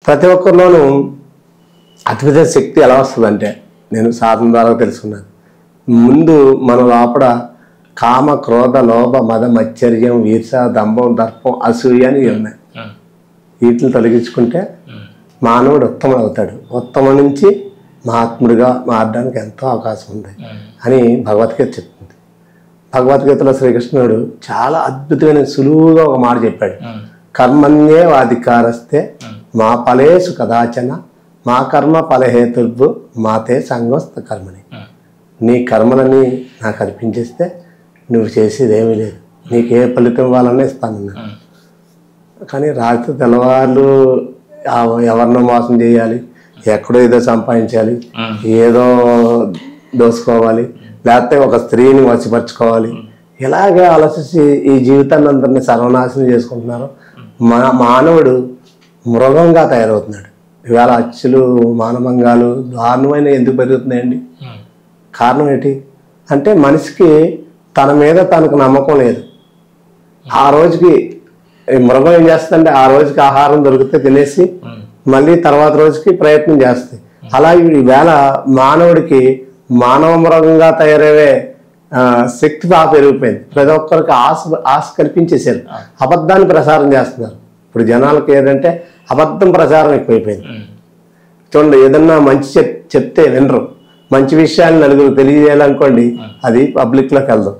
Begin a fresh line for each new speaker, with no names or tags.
ప్రతి ఒక్కరిలోనూ అతిపెద్ద శక్తి ఎలా వస్తుందంటే నేను సాధన ద్వారా తెలుసుకున్నాను. ముందు మన లోపల కామ, క్రోధ, లోభ, మద, మత్సర్యం, ఈర్ష, దంభం, దర్పం, అసూయ అని ఉన్నాయి. వీటిని తొలగించుకుంటే మానవుడు ఉత్తముడు అవుతాడు. ఉత్తమ నుంచి మహాత్ముడిగా మారడానికి ఎంతో అవకాశం ఉంది అని భగవద్గీత చెప్తుంది. భగవద్గీతలో శ్రీకృష్ణుడు చాలా అద్భుతమైన సులువుగా ఒక మాట చెప్పాడు. కర్మణ్యే వాధికారస్తే మా ఫలేషు కదాచన మా కర్మ ఫలహేతుర్భు మాతే సంగోస్త కర్మని. నీ కర్మలని నాకు అర్పించేస్తే నువ్వు చేసేది ఏమీ లేదు, నీకు ఏ ఫలితం ఇవ్వాలనే ఇస్తానన్నా. కానీ రాత్రి తెల్లవాళ్ళు ఎవరినో మోసం చేయాలి, ఎక్కడో ఏదో సంపాదించాలి, ఏదో దోసుకోవాలి, లేకపోతే ఒక స్త్రీని వశపరచుకోవాలి, ఇలాగే ఆలోచించి ఈ జీవితాన్ని అందరినీ సర్వనాశనం చేసుకుంటున్నారు. మానవుడు మృగంగా తయారవుతున్నాడు. ఇవాళ హత్యలు, మానభంగాలు దారుణమైన ఎందుకు పెరుగుతున్నాయండి? కారణం ఏంటి అంటే మనిషికి తన మీద తనకు నమ్మకం లేదు. ఆ రోజుకి మృగం ఏం చేస్తుందంటే ఆ రోజుకి ఆహారం దొరికితే తినేసి మళ్ళీ తర్వాత రోజుకి ప్రయత్నం చేస్తాయి. అలాగే ఈవేళ మానవుడికి మానవ మృగంగా తయారయ్యే శక్తి బాగా పెరిగిపోయింది. ప్రతి ఒక్కరికి ఆశ కల్పించేశారు, అబద్ధాన్ని ప్రసారం చేస్తున్నారు. ఇప్పుడు జనాలకి ఏంటంటే అబద్ధం ప్రచారం ఎక్కువైపోయింది. చూడండి, ఏదన్నా మంచి చెప్తే వినరు. మంచి విషయాలు నలుగురు తెలియజేయాలనుకోండి, అది పబ్లిక్లోకి వెళ్దాం.